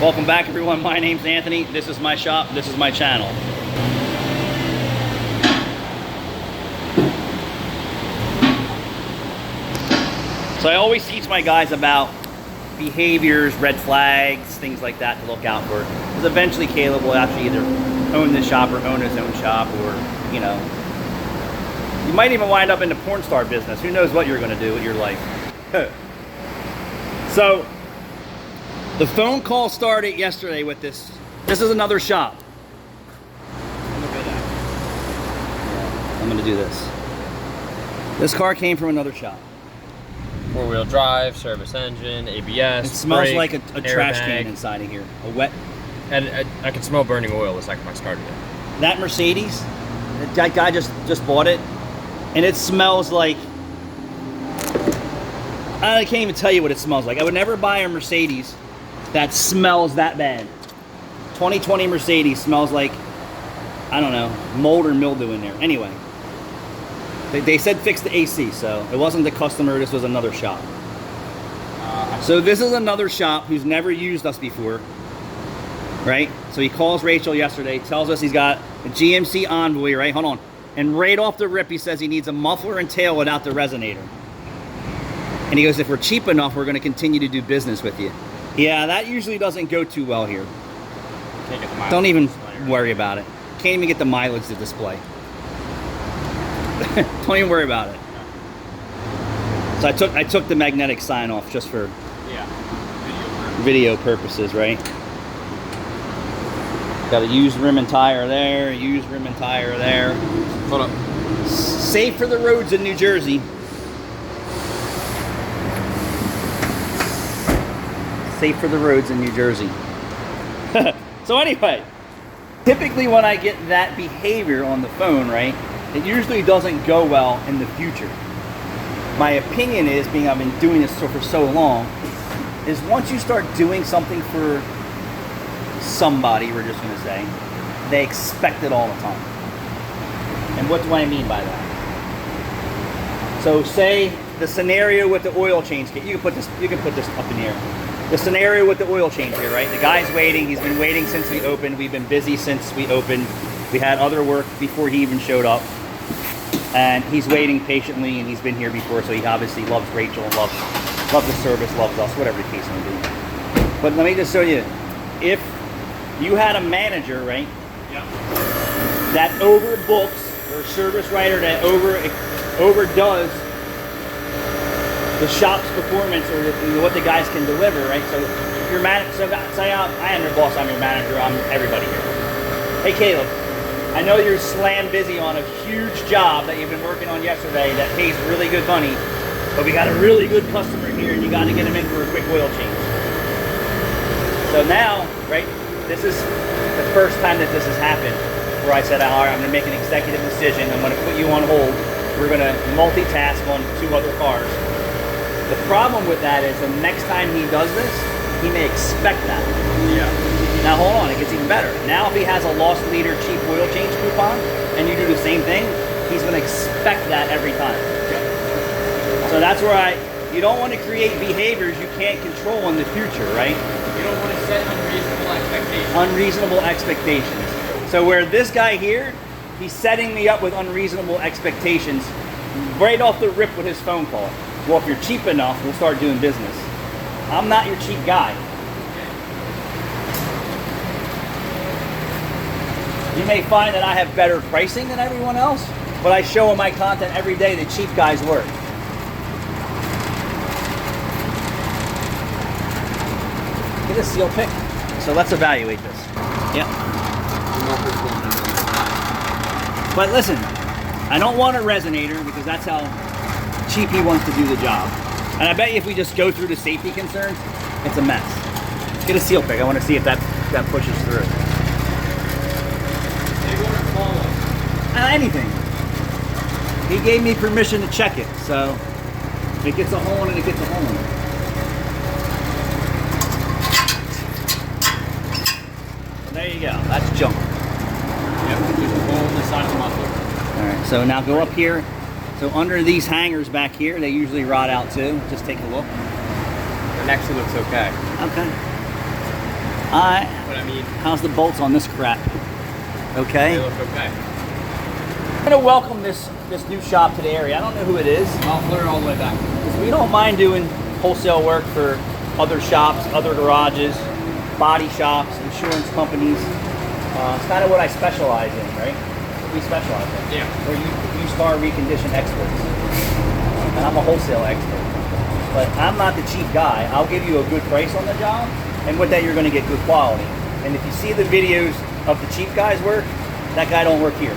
Welcome back, everyone. My name's Anthony. This is my shop. This is my channel. So I always teach my guys about behaviors, red flags, things like that to look out for. Because eventually Caleb will actually either own this shop or own his own shop, or, you know, you might even wind up in the porn star business. Who knows what you're going to do with your life. So the phone call started yesterday with this. This is another shop. I'm going to do this. This car came from another shop. Four-wheel drive, service engine, ABS. It smells brake, like a trash airbag. can inside of here. A wet. And I can smell burning oil the second I started it. That Mercedes, that guy just bought it, and it smells like, I can't even tell you what it smells like. I would never buy a Mercedes that smells that bad. 2020 Mercedes smells like, I don't know, mold or mildew in there. Anyway, they said fix the AC, so it wasn't the customer, this was another shop. So this is another shop who's never used us before, right? So he calls Rachel yesterday, tells us he's got a GMC Envoy, right? Hold on. And right off the rip, he says he needs a muffler and tail without the resonator. And he goes, if we're cheap enough, we're going to continue to do business with you. Yeah, that usually doesn't go too well here. Can't get the mileage Don't even display, worry about it. Can't even get the mileage to display. Don't even worry about it. So I took the magnetic sign off just for video purposes, right? Got a used rim and tire there, used rim and tire there. Hold up. Safe for the roads in New Jersey. Safe for the roads in New Jersey. So anyway, typically when I get that behavior on the phone, right, it usually doesn't go well in the future. My opinion is, being I've been doing this for so long, is once you start doing something for somebody, we're just gonna say, they expect it all the time. And what do I mean by that? So say the scenario with the oil change kit, you can put this up in the air. The scenario with the oil change here, right? The guy's waiting, he's been waiting since we opened, we've been busy since we opened. We had other work before he even showed up. And he's waiting patiently, and he's been here before, so he obviously loves Rachel and loves the service, loves us, whatever the case may be. But let me just show you, if you had a manager, right, that overbooks, or a service writer that overdoes the shop's performance, or what the guys can deliver, right? So if you're say I am your boss, I'm your manager, I'm everybody here. Hey Caleb, I know you're slam busy on a huge job that you've been working on yesterday that pays really good money, but we got a really good customer here and you got to get him in for a quick oil change. So now, right, this is the first time that this has happened, where I said, all right, I'm going to make an executive decision, I'm going to put you on hold, we're going to multitask on 2 other cars. The problem with that is the next time he does this, he may expect that. Yeah. Now hold on, it gets even better. Now if he has a lost leader cheap oil change coupon, and you do the same thing, he's going to expect that every time. So that's where you don't want to create behaviors you can't control in the future, right? You don't want to set unreasonable expectations. Unreasonable expectations. So where this guy here, he's setting me up with unreasonable expectations right off the rip with his phone call. Well, if you're cheap enough, we'll start doing business. I'm not your cheap guy. You may find that I have better pricing than everyone else, but I show in my content every day the cheap guys work. Get a seal pick. So let's evaluate this. Yep. But listen, I don't want a resonator because that's how cheap he wants to do the job. And I bet you if we just go through the safety concerns, it's a mess. Let's get a seal pick. I want to see if that pushes through. Anything. He gave me permission to check it, so if it gets a hole in it, it gets a hole in it. So there you go. That's junk. Yep, there's a hole in the side of the muffler. All right, so now go up here. So under these hangers back here, they usually rot out too. Just take a look. It actually looks okay. Okay. Alright, But I mean, how's the bolts on this crap? Okay. they look okay. I'm gonna welcome this new shop to the area. I don't know who it is. I'll flare it all the way back. Because we don't mind doing wholesale work for other shops, other garages, body shops, insurance companies. It's kind of what I specialize in, right? What we specialize in. Yeah. We're used car recondition experts. And I'm a wholesale expert. But I'm not the cheap guy. I'll give you a good price on the job, and with that you're gonna get good quality. And if you see the videos of the cheap guys work, that guy don't work here.